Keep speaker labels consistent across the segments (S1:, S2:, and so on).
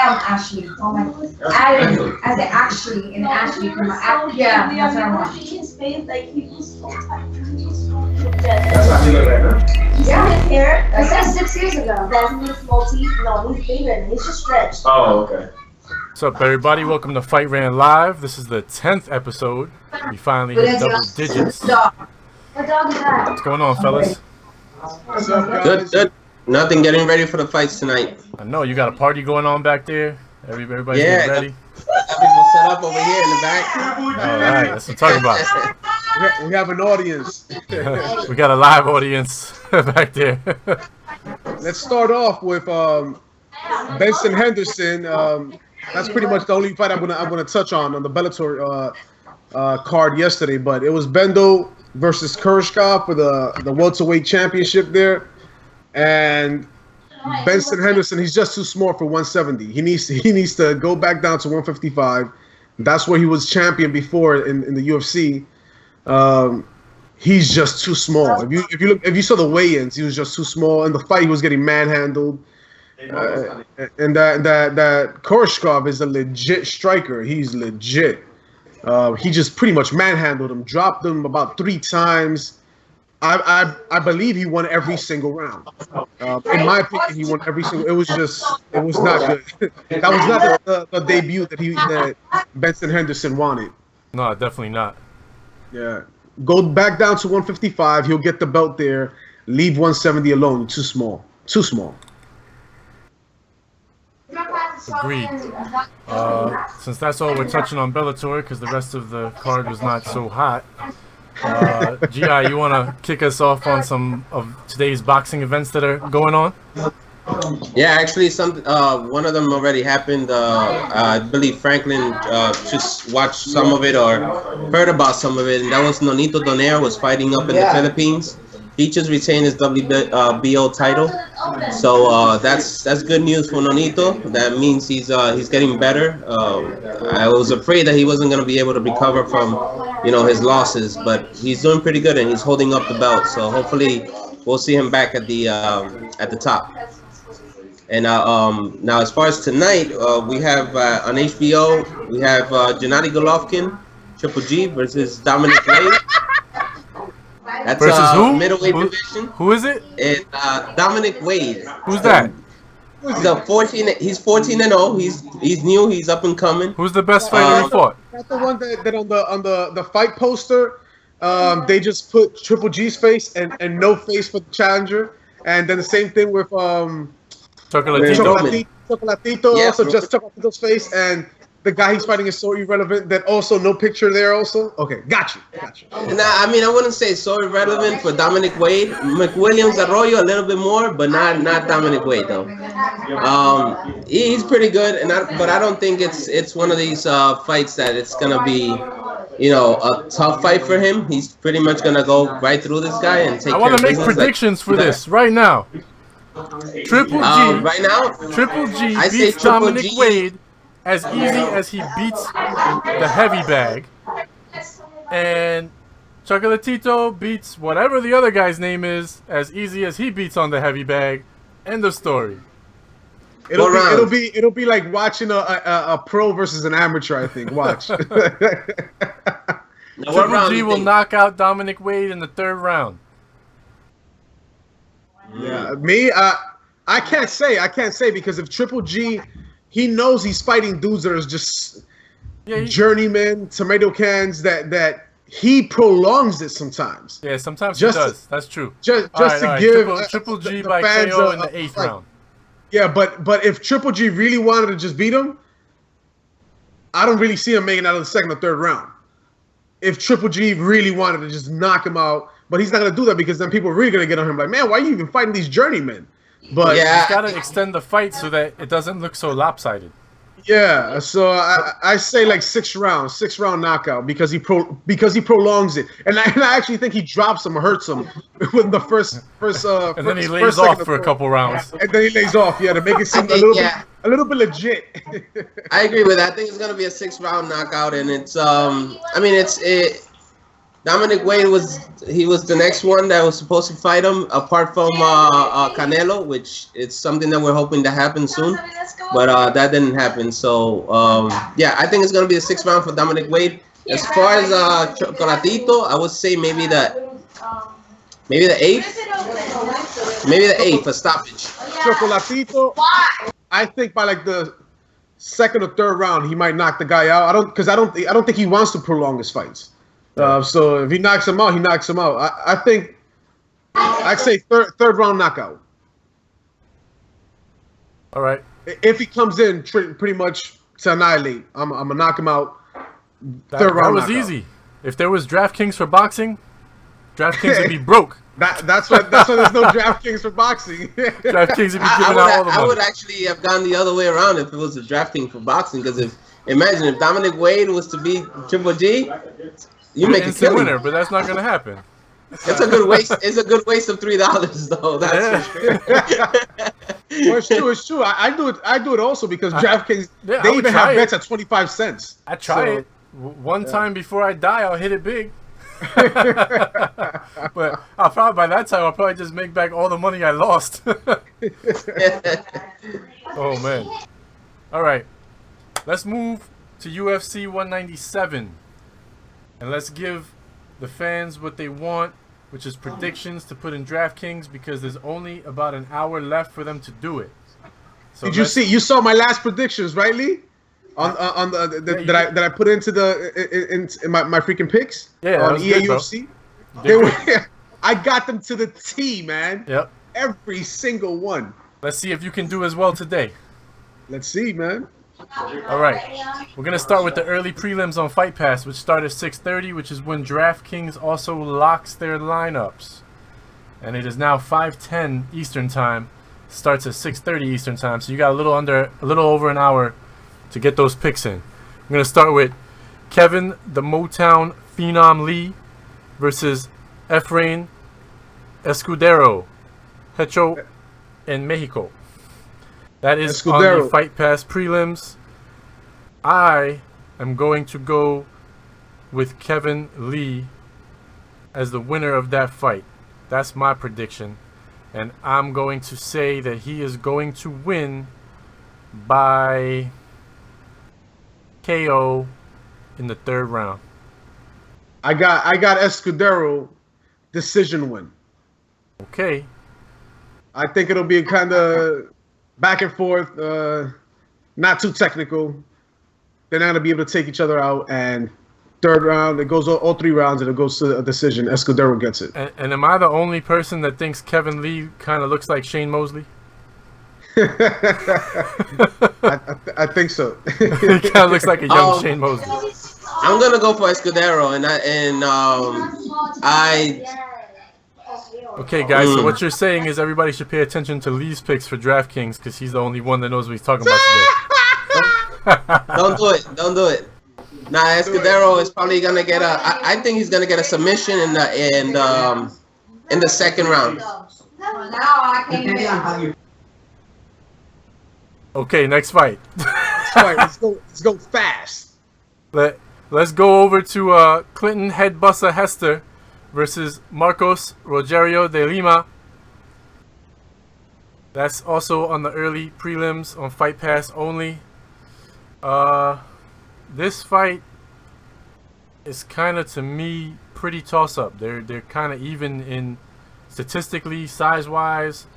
S1: Ashley. Oh my. I said actually, and Ashley from yeah, that's our one.
S2: His face, like he was so tight.
S3: That's not me right now.
S2: Yeah, his hair.
S1: That says 6 years ago.
S2: That's his small teeth. No, he's bigger. He's just stretched.
S3: Oh, okay.
S4: What's up, everybody? Welcome to Fight Rant Live. This is the 10th episode. We finally hit double digits.
S1: What dog is that?
S4: What's going on, fellas?
S3: What's up, guys?
S5: Good. Nothing. Getting ready for the fights tonight.
S4: I know you got a party going on back there. Everybody's
S5: Yeah,
S4: getting ready.
S5: Got people set up over here in the back.
S4: All right, that's what I'm talking about.
S6: We have an audience.
S4: We got a live audience back there.
S6: Let's start off with Benson Henderson. That's pretty much the only fight I'm gonna touch on the Bellator card yesterday. But it was Bendo versus Kurshkov for the welterweight championship there, and Benson Henderson, he's just too small for 170. He needs to go back down to 155. That's where he was champion before in the UFC. He's just too small. If you saw the weigh-ins, he was just too small. In the fight, he was getting manhandled. And that Koreshkov is a legit striker. He's legit. He just pretty much manhandled him, dropped him about 3 times. I believe he won every single round. In my opinion, he won every single. It was not good. That was not the debut that Benson Henderson wanted.
S4: No, definitely not.
S6: Yeah, go back down to 155. He'll get the belt there. Leave 170 alone. Too small. Too small.
S4: Agreed. Since that's all we're touching on Bellator, because the rest of the card was not so hot. Gi, you want to kick us off on some of today's boxing events that are going on?
S5: Yeah, actually, one of them already happened. I believe Franklin just watched some of it or heard about some of it, and that was Nonito Donaire was fighting up in the Philippines. He just retained his WBO title, so that's good news for Nonito. That means he's getting better. I was afraid that he wasn't going to be able to recover from his losses, but he's doing pretty good and he's holding up the belt. So hopefully we'll see him back at the top. And now as far as tonight, we have on HBO we have Gennady Golovkin, Triple G versus Dominic Wade. That's
S4: versus who?
S5: Middleweight division.
S4: Who is it?
S5: And Dominic Wade.
S4: Who's that?
S5: He's 14-0. He's new. He's up and coming.
S4: Who's the best fighter he fought?
S6: That's the one that on the fight poster, they just put Triple G's face and no face for the challenger, and then the same thing with
S4: Chocolatito.
S6: Chocolatito,
S5: yeah,
S6: also just Chocolatito's face, and the guy he's fighting is so irrelevant that also no picture there also. Okay, got you.
S5: Nah, I mean, I wouldn't say so irrelevant for Dominic Wade. McWilliams Arroyo a little bit more, but not Dominic Wade though. He's pretty good, but I don't think it's one of these fights that it's gonna be, a tough fight for him. He's pretty much gonna go right through this guy and take.
S4: I want to make predictions for this right now. Triple G
S5: right now.
S4: Triple G
S5: I say
S4: beats
S5: Triple
S4: Dominic
S5: G.
S4: Wade as easy as he beats the heavy bag, and Chocolatito beats whatever the other guy's name is as easy as he beats on the heavy bag. End of story.
S6: It'll be like watching a pro versus an amateur. I think. Watch.
S4: Triple G will knock out Dominic Wade in the 3rd round.
S6: Yeah, me. I can't say because if Triple G. He knows he's fighting dudes that are just journeymen, tomato cans. That he prolongs it sometimes.
S4: Yeah, sometimes he does. That's true.
S6: Just to give
S4: Triple G
S6: the
S4: by
S6: fans
S4: KO in the 8th round.
S6: Yeah, but if Triple G really wanted to just beat him, I don't really see him making out of the 2nd or 3rd round. If Triple G really wanted to just knock him out, but he's not gonna do that because then people are really gonna get on him like, man, why are you even fighting these journeymen? But
S4: he's got to extend the fight so that it doesn't look so lopsided.
S6: Yeah, so I say like 6 round knockout because he prolongs it, and I actually think he drops him or hurts him with the first.
S4: And then he lays off for a couple rounds.
S6: And then he lays off, to make it seem a little bit legit.
S5: I agree with that. I think it's gonna be a 6 round knockout, and it's Dominic Wade was the next one that was supposed to fight him, apart from Canelo, which it's something that we're hoping to happen soon, but that didn't happen. So yeah, I think it's gonna be the 6th round for Dominic Wade. As far as Chocolatito, I would say maybe the 8th, maybe the 8th for stoppage.
S6: Chocolatito, I think by like the 2nd or 3rd round he might knock the guy out. I don't think he wants to prolong his fights. So if he knocks him out, he knocks him out. I think I'd say third round knockout.
S4: All right.
S6: If he comes in pretty much to annihilate, I'm gonna knock him out.
S4: That was knockout. Easy. If there was DraftKings for boxing, DraftKings would be broke.
S6: That's why there's no DraftKings for boxing.
S4: DraftKings would be giving out all the money.
S5: I would actually have gone the other way around if it was a DraftKings for boxing, because imagine if Dominic Wade was to beat Triple G, you make a killing.
S4: Winner, but that's not gonna happen.
S5: It's a good waste. It's a good waste of $3 though. That's for sure.
S6: Well, it's true. I do it also because DraftKings they even have bets at 25 cents.
S4: I try it one time before I die. I'll hit it big. But by that time I'll probably just make back all the money I lost. Oh man. All right. Let's move to UFC 197. And let's give the fans what they want, which is predictions to put in DraftKings, because there's only about an hour left for them to do it. So
S6: did you see? You saw my last predictions, right, Lee? That I put into in my freaking picks.
S4: Yeah,
S6: on EA UFC. I got them to the T, man.
S4: Yep.
S6: Every single one.
S4: Let's see if you can do as well today.
S6: Let's see, man.
S4: All right, we're gonna start with the early prelims on Fight Pass, which start at 6:30, which is when DraftKings also locks their lineups, and it is now 5:10 Eastern time. Starts at 6:30 Eastern time, so you got a little over an hour to get those picks in. I'm gonna start with Kevin the Motown Phenom Lee versus Efrain Escudero, Hecho in Mexico. That is Escudero. On the Fight Pass prelims. I am going to go with Kevin Lee as the winner of that fight. That's my prediction. And I'm going to say that he is going to win by KO in the 3rd round.
S6: I got Escudero decision win.
S4: Okay.
S6: I think it'll be a kind of back and forth, not too technical. They're not gonna be able to take each other out, and 3rd round it goes all 3 rounds and it goes to a decision. Escudero gets it.
S4: And am I the only person that thinks Kevin Lee kind of looks like Shane Mosley?
S6: I think so.
S4: He kind of looks like a young Shane Mosley.
S5: I'm gonna go for Escudero,
S4: Okay, guys. So what you're saying is everybody should pay attention to Lee's picks for DraftKings, because he's the only one that knows what he's talking about today.
S5: Don't do it. Don't do it. Nah, Escudero is probably gonna get I think he's gonna get a submission in the 2nd round.
S4: Okay, next fight.
S6: Let's go fast.
S4: Let's go over to Clinton Headbuster Hester versus Marcos Rogerio de Lima. That's also on the early prelims on Fight Pass only. This fight is kind of, to me, pretty toss-up. They're kind of even in statistically, size-wise,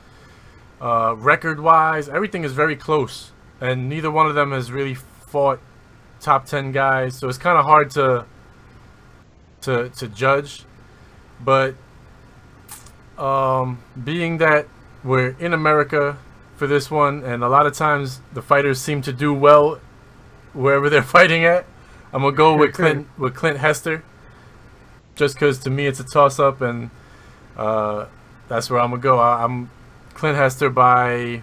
S4: record-wise. Everything is very close, and neither one of them has really fought top 10 guys, so it's kind of hard to judge. But being that we're in America for this one, and a lot of times the fighters seem to do well wherever they're fighting at, I'm gonna go with Clint Hester, just because to me it's a toss-up, and that's where I'm gonna go. I'm Clint Hester by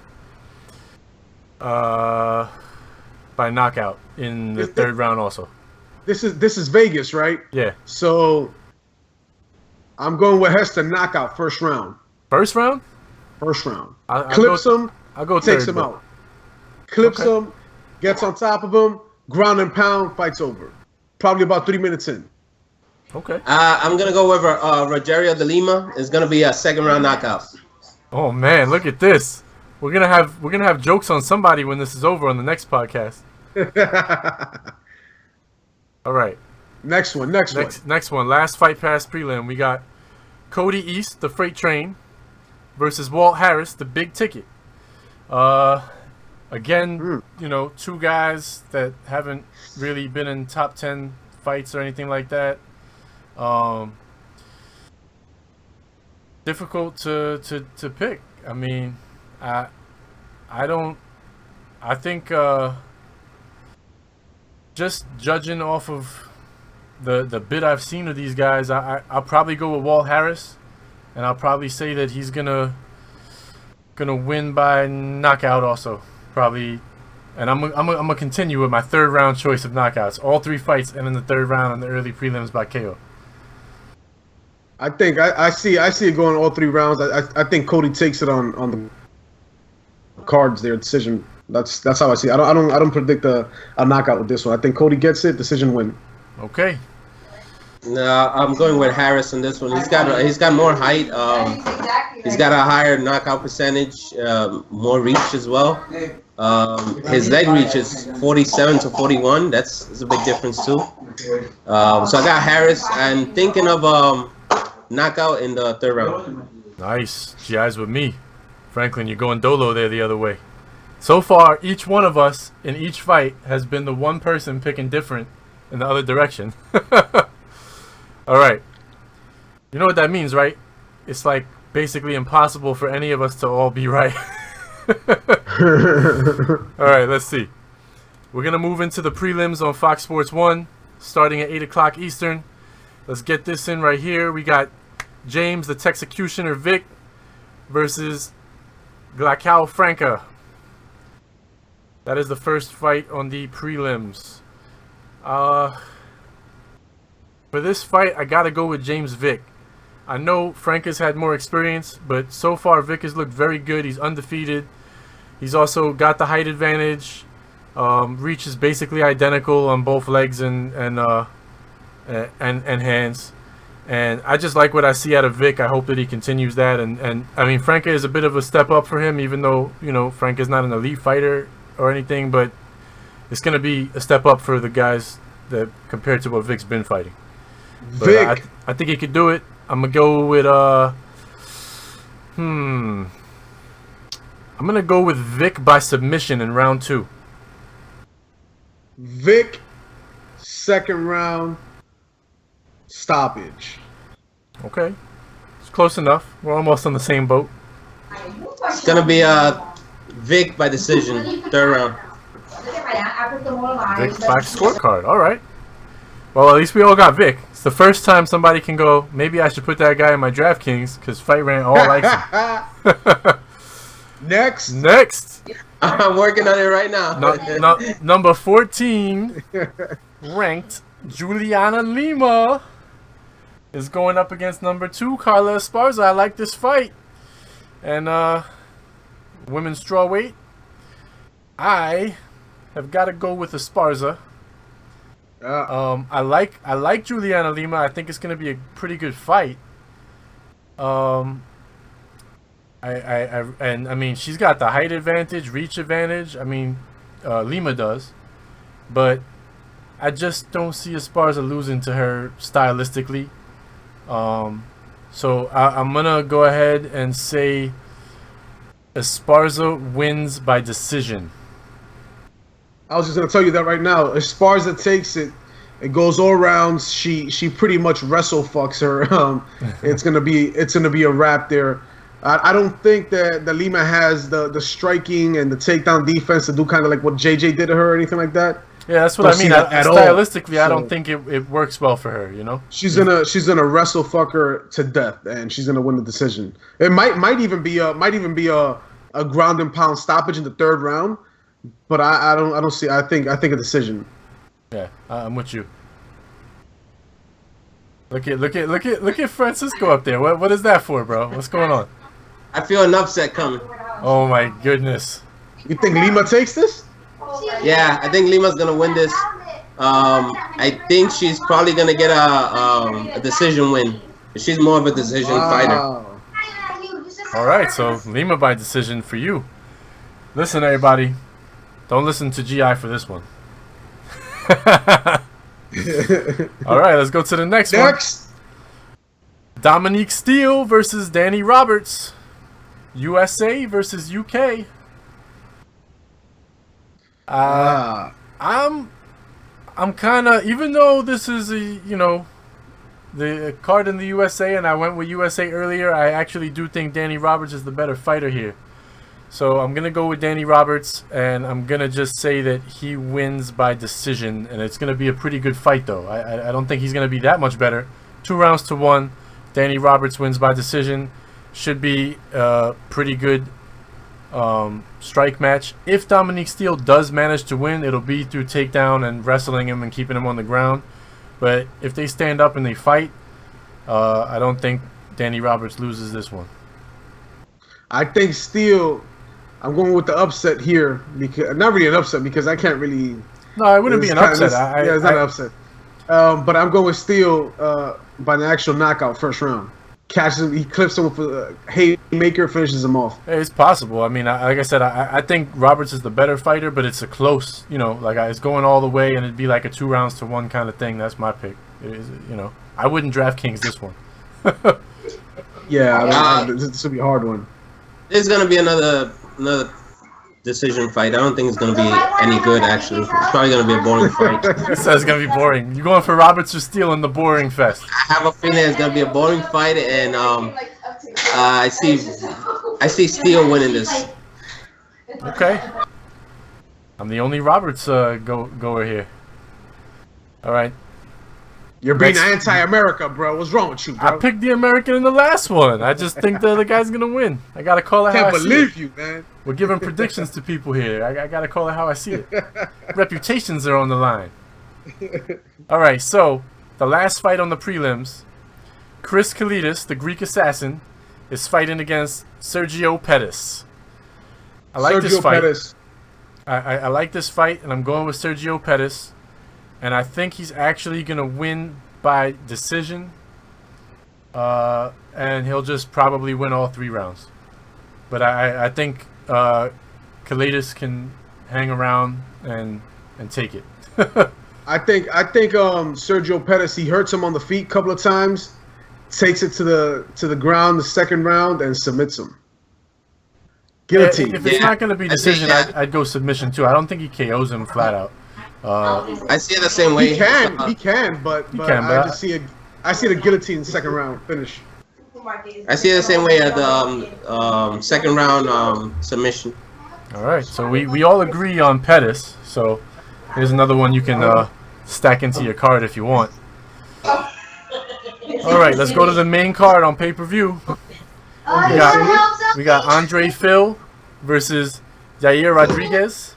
S4: knockout in the 3rd round. Also,
S6: this is Vegas, right?
S4: Yeah.
S6: So I'm going with Hester knockout 1st round.
S4: 1st round?
S6: 1st round.
S4: Clips
S6: him.
S4: I'll go
S6: takes
S4: 3rd,
S6: him out. Clips him. Gets on top of him. Ground and pound. Fights over. Probably about 3 minutes in.
S4: Okay.
S5: I'm gonna go with Rogerio de Lima. It's gonna be a second round knockout.
S4: Oh man, look at this. We're gonna have jokes on somebody when this is over on the next podcast. All right.
S6: Next one.
S4: Next one. Last fight past prelim. We got Cody East, the freight train, versus Walt Harris, the big ticket. Again, you know, two guys that haven't really been in top 10 fights or anything like that. Difficult to pick. I mean, I think just judging off of the bit I've seen of these guys, I'll probably go with Walt Harris, and I'll probably say that he's gonna win by knockout also, probably. And I'm gonna continue with my third round choice of knockouts. All three fights and in the third round in the early prelims by KO.
S6: I think I see it going all 3 rounds. I think Cody takes it on the cards there, decision. That's how I see it. I don't predict a knockout with this one. I think Cody gets it, decision win.
S4: Okay.
S5: No, I'm going with Harris on this one. He's got more height. He's got a higher knockout percentage, more reach as well. His leg reach is 47 to 41. That's a big difference too. So I got Harris and thinking of knockout in the third round.
S4: Nice. GI's with me. Franklin, you're going dolo there the other way. So far, each one of us in each fight has been the one person picking different in the other direction. All right. You know what that means, right? It's like basically impossible for any of us to all be right. All right, let's see. We're going to move into the prelims on Fox Sports 1 starting at 8 o'clock Eastern. Let's get this in right here. We got James the Texecutioner Vic versus Glacao Franca. That is the first fight on the prelims. For this fight, I gotta go with James Vic. I know Franca's had more experience, but so far Vic has looked very good. He's undefeated. He's also got the height advantage. Reach is basically identical on both legs and hands. And I just like what I see out of Vic. I hope that he continues that. And I mean, Franca is a bit of a step up for him, even though, you know, Franca's not an elite fighter or anything, but it's going to be a step up for the guys that compared to what Vic's been fighting. But
S6: Vic.
S4: I think he could do it. I'm going to go with I'm going to go with Vic by submission in round 2.
S6: Vic, second round, stoppage.
S4: Okay. It's close enough. We're almost on the same boat.
S5: It's gonna be Vic by decision, third round.
S4: Vic by scorecard. All right. Well, at least we all got Vic. It's the first time somebody can go, maybe I should put that guy in my DraftKings because Fight Rant all likes him.
S6: Next.
S5: I'm working on it right now.
S4: Number 14 ranked Juliana Lima is going up against number 2 Carla Esparza. I like this fight. And women's strawweight, I have got to go with Esparza. I like Juliana Lima. I think it's going to be a pretty good fight. I mean, she's got the height advantage, reach advantage. I mean, Lima does, but I just don't see Esparza losing to her stylistically. So I'm gonna go ahead and say Esparza wins by decision.
S6: I was just gonna tell you that right now. Esparza takes it. It goes all rounds. She pretty much wrestle fucks her. It's gonna be a wrap there. I don't think that Lima has the striking and the takedown defense to do kind of like what JJ did to her or anything like that.
S4: Yeah, that's what I mean. Stylistically, I don't think it works well for her. You know,
S6: she's gonna wrestle fuck her to death, and she's gonna win the decision. It might even be a ground and pound stoppage in the third round, but I don't see. I think a decision.
S4: Yeah, I'm with you. Look at Francisco up there. What is that for, bro? What's going on?
S5: I feel an upset coming.
S4: Oh my goodness.
S6: You think Lima takes this?
S5: Yeah, I think Lima's gonna win this. I think she's probably gonna get a decision win. She's more of a decision fighter.
S4: All right, so Lima by decision for you. Listen, everybody, don't listen to GI for this one. All right, let's go to the next one. Dominique Steele versus Danny Roberts. USA versus UK. I'm kind of, even though this is the card in the USA, and I went with USA earlier, I actually do think Danny Roberts is the better fighter here. So I'm going to go with Danny Roberts, and I'm going to just say that he wins by decision, and it's going to be a pretty good fight, though. I don't think he's going to be that much better. 2 rounds to 1. Danny Roberts wins by decision. Should be a pretty good strike match. If Dominique Steele does manage to win, it'll be through takedown and wrestling him and keeping him on the ground. But if they stand up and they fight, I don't think Danny Roberts loses this one.
S6: I think Steele, I'm going with the upset here, because not really an upset, because I can't really.
S4: No, it wouldn't be an upset.
S6: Yeah, it's not an upset. But I'm going with Steele by an actual knockout first round. Catches him, he clips him with a haymaker, finishes him off.
S4: It's possible. I mean, like I said, I think Roberts is the better fighter, but it's a close, like it's going all the way, and it'd be like a 2 rounds to 1 kind of thing. That's my pick. I wouldn't DraftKings this one.
S6: Yeah, this would be a hard one.
S5: There's gonna be another decision fight. I don't think it's gonna be any good. Actually, it's probably gonna be a boring fight.
S4: He says it's gonna be boring. You going for Roberts or Steele in the boring fest?
S5: I have a feeling it's gonna be a boring fight, and I see Steele winning this.
S4: Okay. I'm the only Roberts goer here. All right.
S6: You're being anti-America, bro. What's wrong with you, bro?
S4: I picked the American in the last one. I just think the other guy's gonna win. I gotta call it how I see it.
S6: Can't believe you, man.
S4: We're giving predictions to people here. I gotta call it how I see it. Reputations are on the line. All right, so the last fight on the prelims, Chris Kalidas, the Greek assassin, is fighting against Sergio Pettis. I like this fight. Pettis. I like this fight, and I'm going with Sergio Pettis. And I think he's actually going to win by decision. And he'll just probably win all 3 rounds. But I think Kalidas can hang around and take it.
S6: I think Sergio Pettis, he hurts him on the feet a couple of times, takes it to the ground the second round, and submits him. Guillotine.
S4: If it's not going to be decision, I'd go submission too. I don't think he KOs him flat out.
S5: I see it the same way.
S6: He can, but I see the guillotine second round finish.
S5: I see it the same way at the second round submission.
S4: All right, so we all agree on Pettis. So here's another one you can stack into your card if you want. All right, let's go to the main card on pay-per-view. We got Andre Phil versus Yair Rodriguez.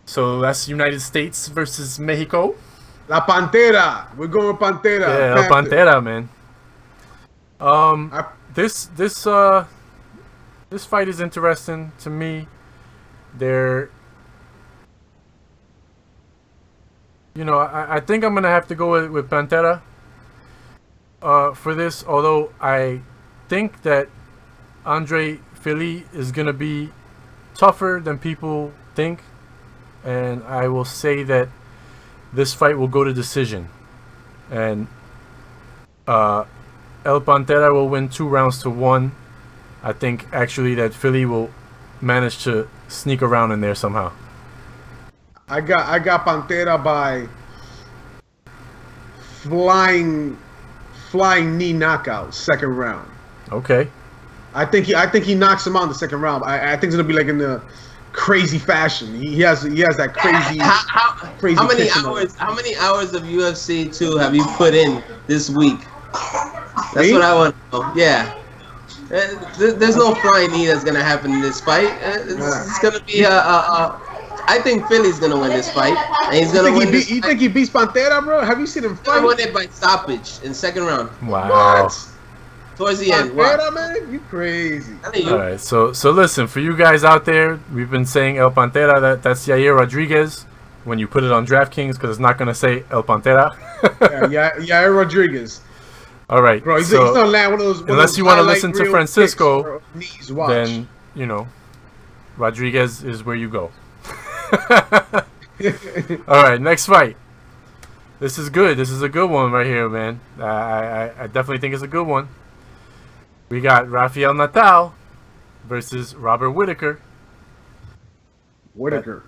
S4: So that's United States versus Mexico.
S6: La Pantera. We're going with Pantera.
S4: Yeah, La Pantera, man. This fight is interesting to me. I think I'm gonna have to go with Pantera for this. Although I think that Andre Philly is gonna be tougher than people think. And I will say that this fight will go to decision. And El Pantera will win 2 rounds to 1. I think actually that Philly will manage to sneak around in there somehow.
S6: I got Pantera by flying knee knockout, second round.
S4: Okay.
S6: I think he knocks him out in the second round. I think it's gonna be like in the crazy fashion. He has that crazy.
S5: How many hours of UFC 2 have you put in this week? That's what I want to know. Yeah. There's no flying knee that's gonna happen in this fight. It's gonna be I think Philly's gonna win this fight, and he's gonna win.
S6: You think he beats Pantera, bro? Have you seen him fight?
S5: He won it by stoppage in second round.
S4: Wow.
S6: What?
S5: Towards the end.
S6: Pantera, man, you crazy.
S4: All right, so listen, for you guys out there, we've been saying El Pantera. That's Yair Rodriguez. when you put it on DraftKings because it's not going to say El Pantera.
S6: yeah, Rodriguez.
S4: All right.
S6: Bro, he's
S4: so
S6: gonna land one of those.
S4: unless you want to listen to
S6: real
S4: Francisco,
S6: kicks, bro.
S4: then you know Rodriguez is where you go. All right, next fight. This is good. This is a good one right here, man. I definitely think it's a good one. We got Rafael Natal versus Robert Whittaker.
S6: Whittaker.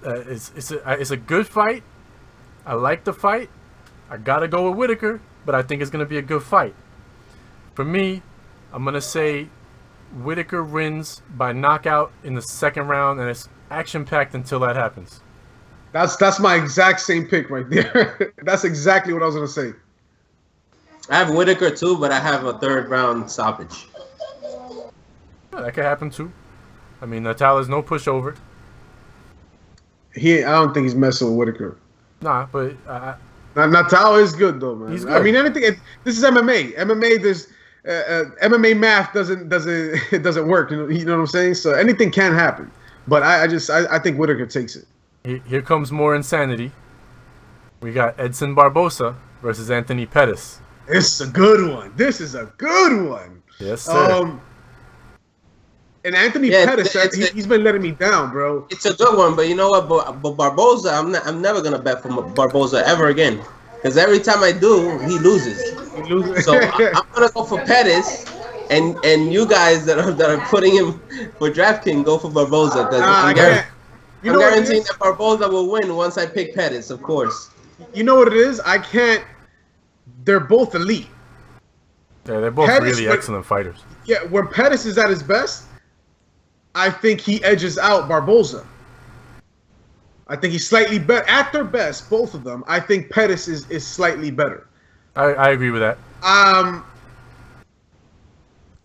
S4: It's a good fight. I like the fight. I gotta go with Whittaker, but I think it's gonna be a good fight. For me, I'm gonna say Whittaker wins by knockout in the second round, and it's action-packed until that happens.
S6: That's my exact same pick right there. That's exactly what I was gonna say.
S5: I have Whittaker too, but I have a 3rd round stoppage.
S4: Yeah, that could happen too. I mean, Natal is no pushover.
S6: I don't think he's messing with Whittaker.
S4: Nah, but
S6: Natal is good though, man.
S4: He's good.
S6: I mean, this is MMA. MMA, there's MMA math doesn't work. You know what I'm saying? So anything can happen. But I think Whittaker takes it.
S4: Here comes more insanity. We got Edson Barboza versus Anthony Pettis.
S6: This is a good one.
S4: Yes, sir.
S6: And Anthony Pettis, he's been letting me down, bro.
S5: It's a good one, but you know what? But Barboza, I'm never gonna bet for Barboza ever again, because every time I do, he loses. So I'm gonna go for Pettis, and you guys that are putting him for DraftKings, go for Barboza, because I'm guaranteeing that Barboza will win once I pick Pettis, of course.
S6: You know what it is? I can't. They're both elite.
S4: Yeah, they're both really excellent fighters.
S6: Yeah, when Pettis is at his best, I think he edges out Barboza. I think he's slightly better. At their best, both of them, I think Pettis is slightly better.
S4: I agree with that.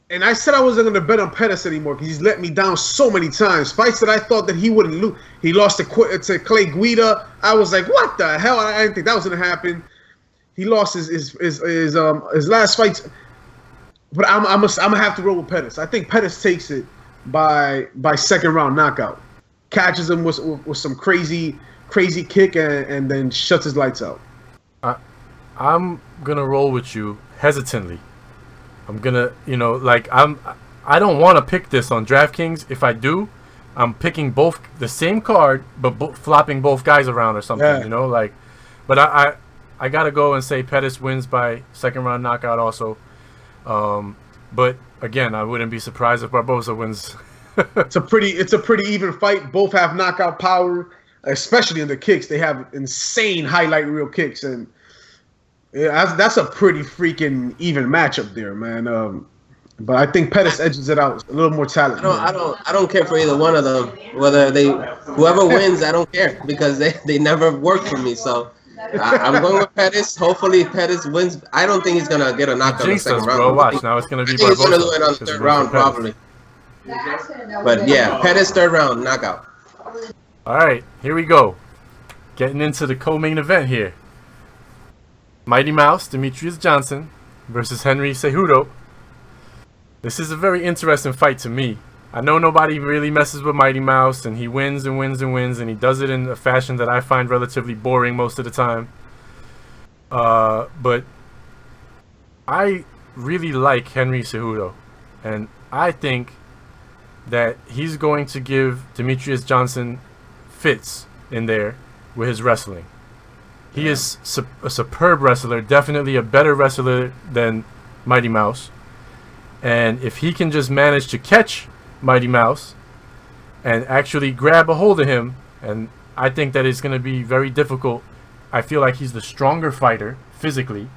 S6: And I said I wasn't going to bet on Pettis anymore because he's let me down so many times. Fights that I thought that he wouldn't lose. He lost to Clay Guida. I was like, what the hell? I didn't think that was going to happen. He lost his last fights. But I'm gonna have to roll with Pettis. I think Pettis takes it by 2nd round knockout. Catches him with some crazy kick and then shuts his lights out.
S4: I'm gonna roll with you hesitantly. I'm gonna, I don't want to pick this on DraftKings. If I do, I'm picking both the same card, but flopping both guys around or something.
S6: Yeah.
S4: But I gotta go and say Pettis wins by 2nd round knockout also. But again, I wouldn't be surprised if Barboza wins.
S6: It's a pretty even fight. Both have knockout power, especially in the kicks. They have insane highlight reel kicks, and yeah, that's a pretty freaking even matchup there, man. But I think Pettis edges it out. A little more talent.
S5: I don't care for either one of them. Whoever wins, I don't care, because they never work for me. So I'm going with Pettis. Hopefully Pettis wins. I don't think he's gonna get a knockout in the 2nd round.
S4: Bro, watch now. It's gonna be.
S5: I think he's gonna do it on the 3rd round probably. But yeah, Pettis 3rd round knockout.
S4: All right, here we go. Getting into the co-main event here. Mighty Mouse Demetrious Johnson versus Henry Cejudo. This is a very interesting fight to me. I know nobody really messes with Mighty Mouse, and he wins and wins and wins, and he does it in a fashion that I find relatively boring most of the time. But I really like Henry Cejudo, and I think that he's going to give Demetrious Johnson fits in there with his wrestling. He is a superb wrestler, definitely a better wrestler than Mighty Mouse. And if he can just manage to catch Mighty Mouse and actually grab a hold of him, and I think that it's going to be very difficult. I feel like he's the stronger fighter physically,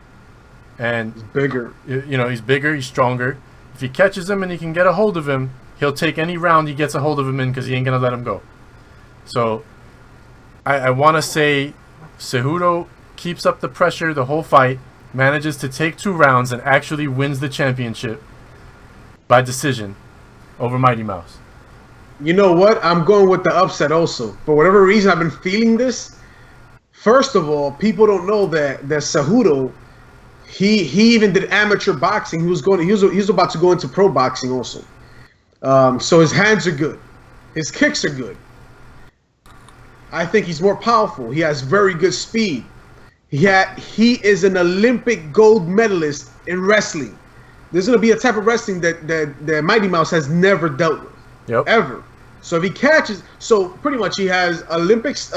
S4: and
S6: He's bigger.
S4: He's bigger, he's stronger. If he catches him and he can get a hold of him, he'll take any round he gets a hold of him in, because he ain't going to let him go. So I want to say Cejudo keeps up the pressure the whole fight, manages to take 2 rounds, and actually wins the championship by decision over Mighty Mouse.
S6: You know what? I'm going with the upset also. For whatever reason, I've been feeling this. First of all, people don't know that Cejudo, he even did amateur boxing. He was about to go into pro boxing also. So his hands are good. His kicks are good. I think he's more powerful. He has very good speed. He is an Olympic gold medalist in wrestling. There's gonna be a type of wrestling that Mighty Mouse has never dealt with, ever. So if he catches, so pretty much he has Olympics.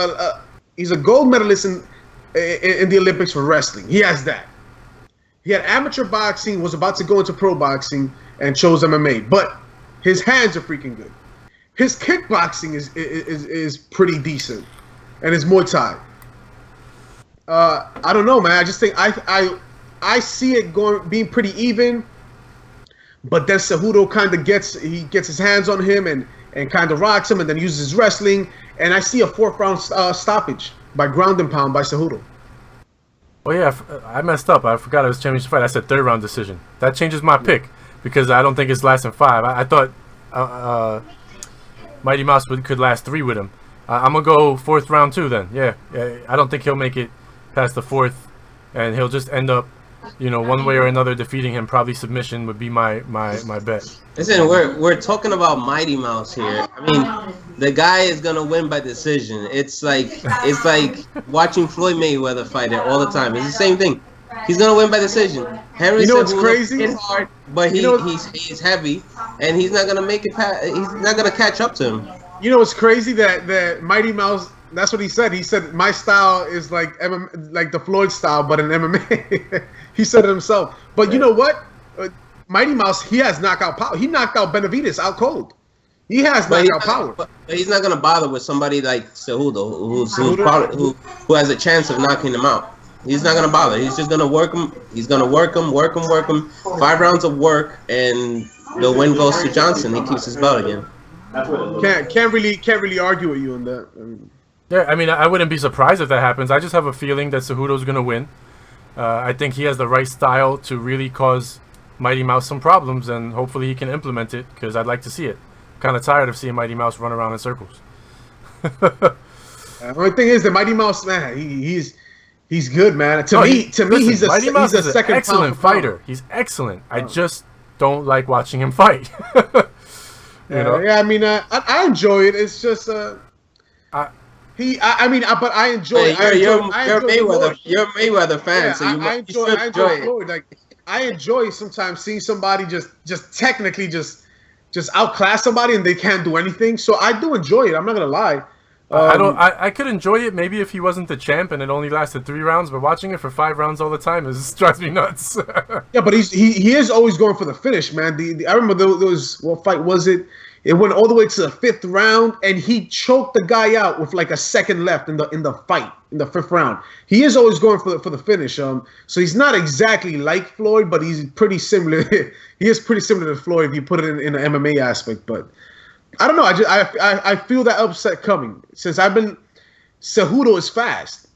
S6: He's a gold medalist in the Olympics for wrestling. He has that. He had amateur boxing, was about to go into pro boxing, and chose MMA. But his hands are freaking good. His kickboxing is pretty decent, and his Muay Thai. I don't know, man. I just think I see it being pretty even. But then Cejudo kind of gets his hands on him and kind of rocks him, and then uses his wrestling. And I see a 4th round stoppage by ground and pound by Cejudo.
S4: Oh yeah, I messed up. I forgot it was championship fight. I said 3rd round decision. That changes my pick because I don't think it's lasting 5. I thought Mighty Mouse could last 3 with him. I'm gonna go 4th round too. Then yeah, I don't think he'll make it past the 4th, and he'll just end up, one way or another defeating him. Probably submission would be my bet.
S5: Listen, we're talking about Mighty Mouse here. I mean, the guy is gonna win by decision. It's like watching Floyd Mayweather fight it all the time. It's the same thing. He's gonna win by decision. Henry,
S6: what's crazy?
S5: It's hard, but he's heavy, and he's not gonna make it. He's not gonna catch up to him.
S6: You know what's crazy that Mighty Mouse. That's what he said. He said my style is like the Floyd style, but in MMA. He said it himself. But you know what? Mighty Mouse, he has knockout power. He knocked out Benavidez out cold. He has knockout power.
S5: But he's not gonna bother with somebody like Cejudo, who has a chance of knocking him out. He's not gonna bother. He's just gonna work him. He's gonna work him. 5 rounds of work, and the win goes to Johnson. He keeps his belt again.
S6: Can't really argue with you on that.
S4: Yeah, I mean, I wouldn't be surprised if that happens. I just have a feeling that Cejudo's going to win. I think he has the right style to really cause Mighty Mouse some problems, and hopefully he can implement it, because I'd like to see it. I'm kind of tired of seeing Mighty Mouse run around in circles.
S6: The only thing is, the Mighty Mouse, man, he's good, man. To me, he's a second
S4: excellent fighter. He's excellent. I just don't like watching him fight.
S6: Yeah, I mean, I enjoy it. It's just but I enjoy it.
S5: You're Mayweather fan,
S6: yeah,
S5: so you
S6: enjoy it. Like, I enjoy sometimes seeing somebody just technically just outclass somebody and they can't do anything. So I do enjoy it. I'm not gonna lie.
S4: I could enjoy it maybe if he wasn't the champ and it only lasted 3 rounds, but watching it for 5 rounds all the time drives me nuts.
S6: Yeah, but he is always going for the finish, man. I remember there was, what fight was it? It went all the way to the 5th round, and he choked the guy out with like a second left in the fight in the 5th round. He is always going for the finish. So he's not exactly like Floyd, but he's pretty similar. He is pretty similar to Floyd if you put it in the MMA aspect. But I don't know. I feel that upset coming since Cejudo is fast.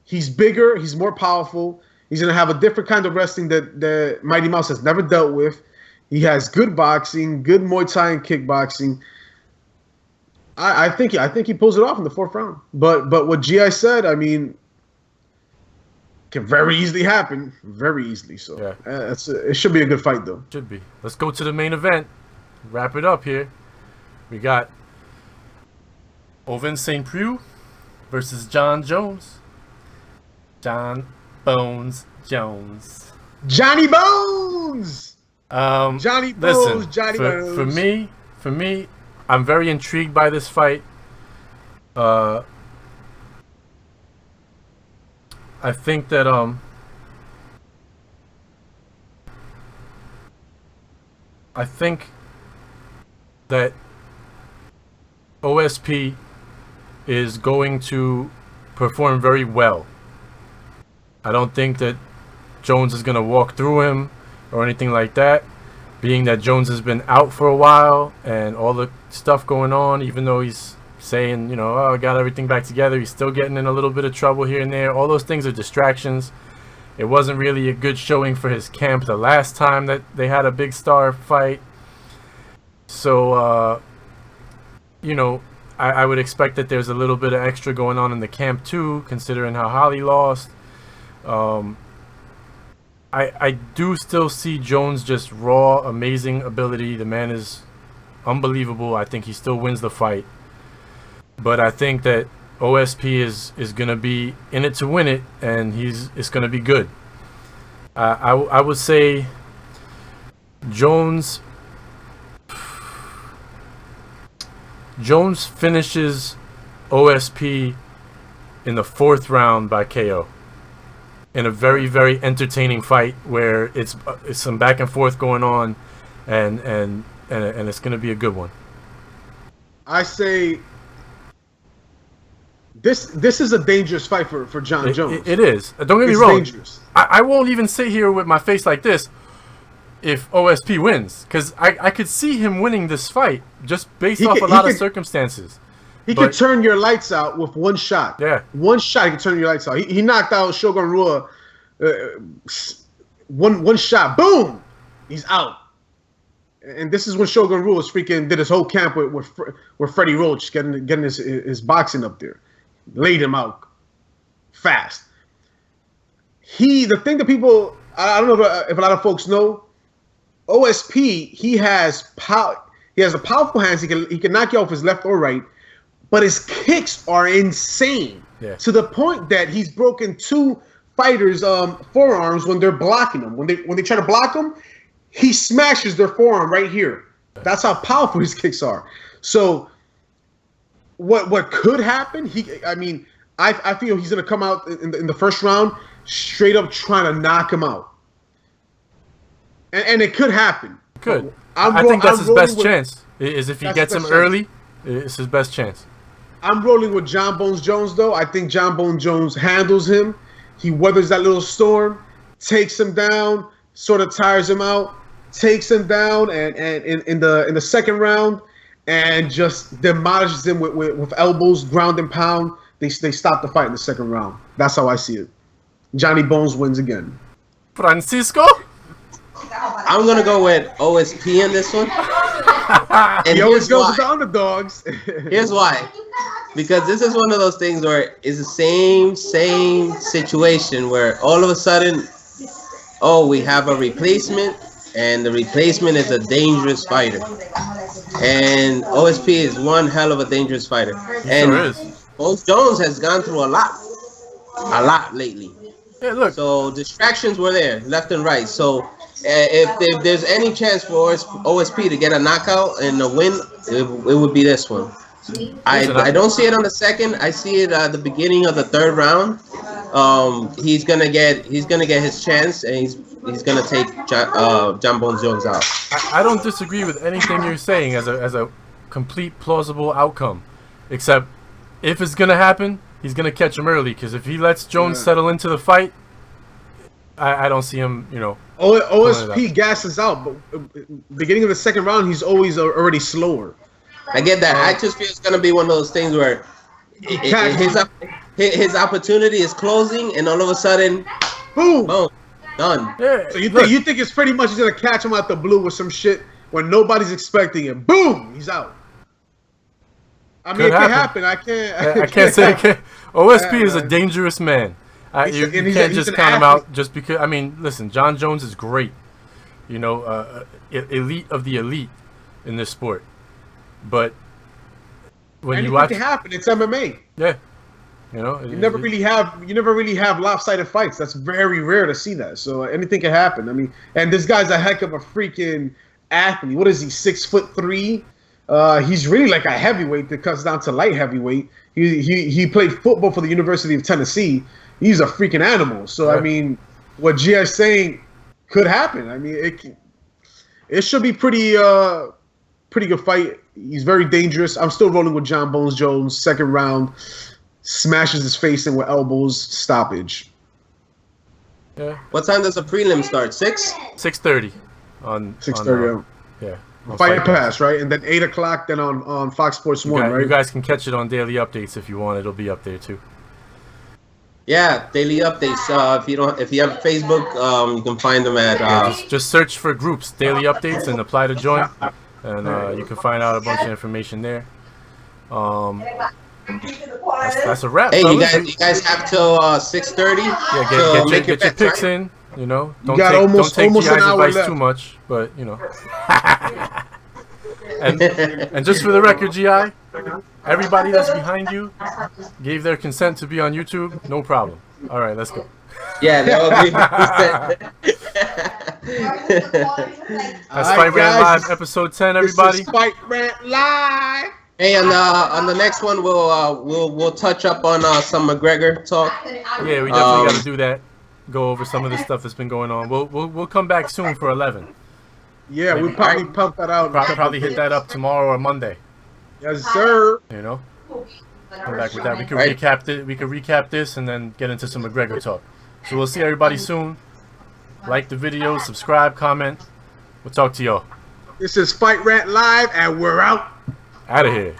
S6: He's bigger. He's more powerful. He's gonna have a different kind of wrestling that Mighty Mouse has never dealt with. He has good boxing, good Muay Thai and kickboxing. I think he pulls it off in the 4th round. But what G.I. said, I mean, can very easily happen, very easily. So yeah. It should be a good fight, though.
S4: Should be. Let's go to the main event. Wrap it up here. We got Ovince Saint Preux versus Jon Jones. Jon Bones Jones.
S6: Johnny Bones.
S4: Johnny Bones. For me, I'm very intrigued by this fight. I think that OSP is going to perform very well. I don't think that Jones is going to walk through him or anything like that, being that Jones has been out for a while and all the stuff going on. Even though he's saying, oh, I got everything back together, he's still getting in a little bit of trouble here and there. All those things are distractions. It wasn't really a good showing for his camp the last time that they had a big star fight. So I would expect that there's a little bit of extra going on in the camp too, considering how Holly lost. I do still see Jones just raw, amazing ability. The man is unbelievable. I think he still wins the fight. But I think that OSP is gonna be in it to win it, and it's gonna be good. I would say Jones finishes OSP in the 4th round by KO in a very, very entertaining fight where it's some back and forth going on, and it's gonna be a good one.
S6: I say this is a dangerous fight for Jon Jones.
S4: It is. Don't get me
S6: It's
S4: wrong.
S6: dangerous.
S4: I won't even sit here with my face like this if OSP wins, because I could see him winning this fight just based off a lot of circumstances.
S6: He could turn your lights out with one shot.
S4: Yeah.
S6: One shot, he could turn your lights out. He knocked out Shogun Rua. One shot, boom, he's out. And this is when Shogun Rua did his whole camp with Freddie Roach, getting his boxing up there, laid him out fast. The thing that people, I don't know if a lot of folks know, OSP, he has power. He has a powerful hands. He can knock you off his left or right, but his kicks are insane.
S4: Yeah.
S6: To the point that he's broken 2 fighters' forearms when they're blocking him. When they try to block him, he smashes their forearm right here. That's how powerful his kicks are. So, what could happen? I feel he's gonna come out in the 1st round straight up trying to knock him out, and it could happen.
S4: Good. I think that's his best chance. Is if he gets him early, it's his best chance.
S6: I'm rolling with Jon Bones Jones, though. I think Jon Bones Jones handles him. He weathers that little storm, takes him down, sort of tires him out, takes him down, and in the 2nd round, and just demolishes him with elbows, ground and pound. They stop the fight in the 2nd round. That's how I see it. Johnny Bones wins again.
S4: Francisco?
S5: I'm gonna go with OSP in this one. And
S6: He always goes with
S5: why.
S6: the underdogs.
S5: Here's why. Because this is one of those things where it's the same situation where all of a sudden, we have a replacement, and the replacement is a dangerous fighter. And OSP is one hell of a dangerous fighter. And
S4: Sure is.
S5: Bones Jones has gone through a lot lately.
S4: Yeah, look.
S5: So distractions were there, left and right. So if there's any chance for OSP to get a knockout and a win, it would be this one. I don't see it on the 2nd. I see it at the beginning of the 3rd round. He's gonna get his chance, and he's gonna take Jon Bones Jones out.
S4: I don't disagree with anything you're saying as a complete plausible outcome, except if it's gonna happen, he's gonna catch him early. Because if he lets Jones settle into the fight, I don't see him.
S6: OSP gasses out, but beginning of the 2nd round, he's always already slower.
S5: I get that. I just feel it's gonna be one of those things where his opportunity is closing, and all of a sudden,
S6: Boom!
S5: done.
S4: Yeah.
S6: So you think it's pretty much he's gonna catch him out the blue with some shit when nobody's expecting it. Boom! He's out. I mean,
S4: Could
S6: it can
S4: happen.
S6: happen.
S4: I can't say it can't. OSP is a dangerous man. You can't just count him out just because. I mean, listen, Jon Jones is great. Elite of the elite in this sport. But when you watch,
S6: can happen. It's MMA.
S4: yeah,
S6: You never really have lopsided fights. That's very rare to see that. So anything can happen. I mean, and this guy's a heck of a freaking athlete. What is he? 6'3"? He's really like a heavyweight that cuts down to light heavyweight. He played football for the University of Tennessee. He's a freaking animal. So
S4: Yeah.
S6: I mean, what G is saying could happen. I mean, it should be pretty good fight. He's very dangerous. I'm still rolling with Jon Bones Jones. 2nd round, smashes his face in with elbows, stoppage.
S4: yeah,
S5: What time does the prelim start? 6?
S4: 6:30 on
S6: 6:30.
S4: yeah. on
S6: Fight Pass, right? And then 8 o'clock, then on Fox Sports 1, right?
S4: You guys can catch it on daily updates if you want. It'll be up there too.
S5: Yeah, daily updates. If you have Facebook, you can find them at.
S4: Just search for groups, daily updates, and apply to join, and you can find out a bunch of information there. That's a wrap.
S5: Hey,
S4: fellas.
S5: you guys have till 6:30.
S4: Yeah, get your
S5: bets,
S4: picks
S5: right?
S4: in. Don't
S6: got
S4: take
S6: almost an
S4: GI's
S6: hour
S4: advice
S6: left.
S4: too much, but and just for the record, GI, Everybody that's behind you gave their consent to be on YouTube. No problem. All right, let's go.
S5: Yeah, they all agree.
S4: That's Fight Rant Live, episode 10. Everybody.
S6: This is Fight Rant Live.
S5: Hey, on the next one, we'll touch up on some McGregor talk.
S4: Yeah, we definitely got to do that. Go over some of the stuff that's been going on. We'll come back soon for 11.
S6: Yeah, we'll probably pump that out.
S4: Probably hit that up tomorrow or Monday.
S6: Yes, sir.
S4: You know, come back with that. We can recap this and then get into some McGregor talk. So we'll see everybody soon. Like the video, subscribe, comment. We'll talk to y'all.
S6: This is Fight Rant Live, and we're out.
S4: Out of here.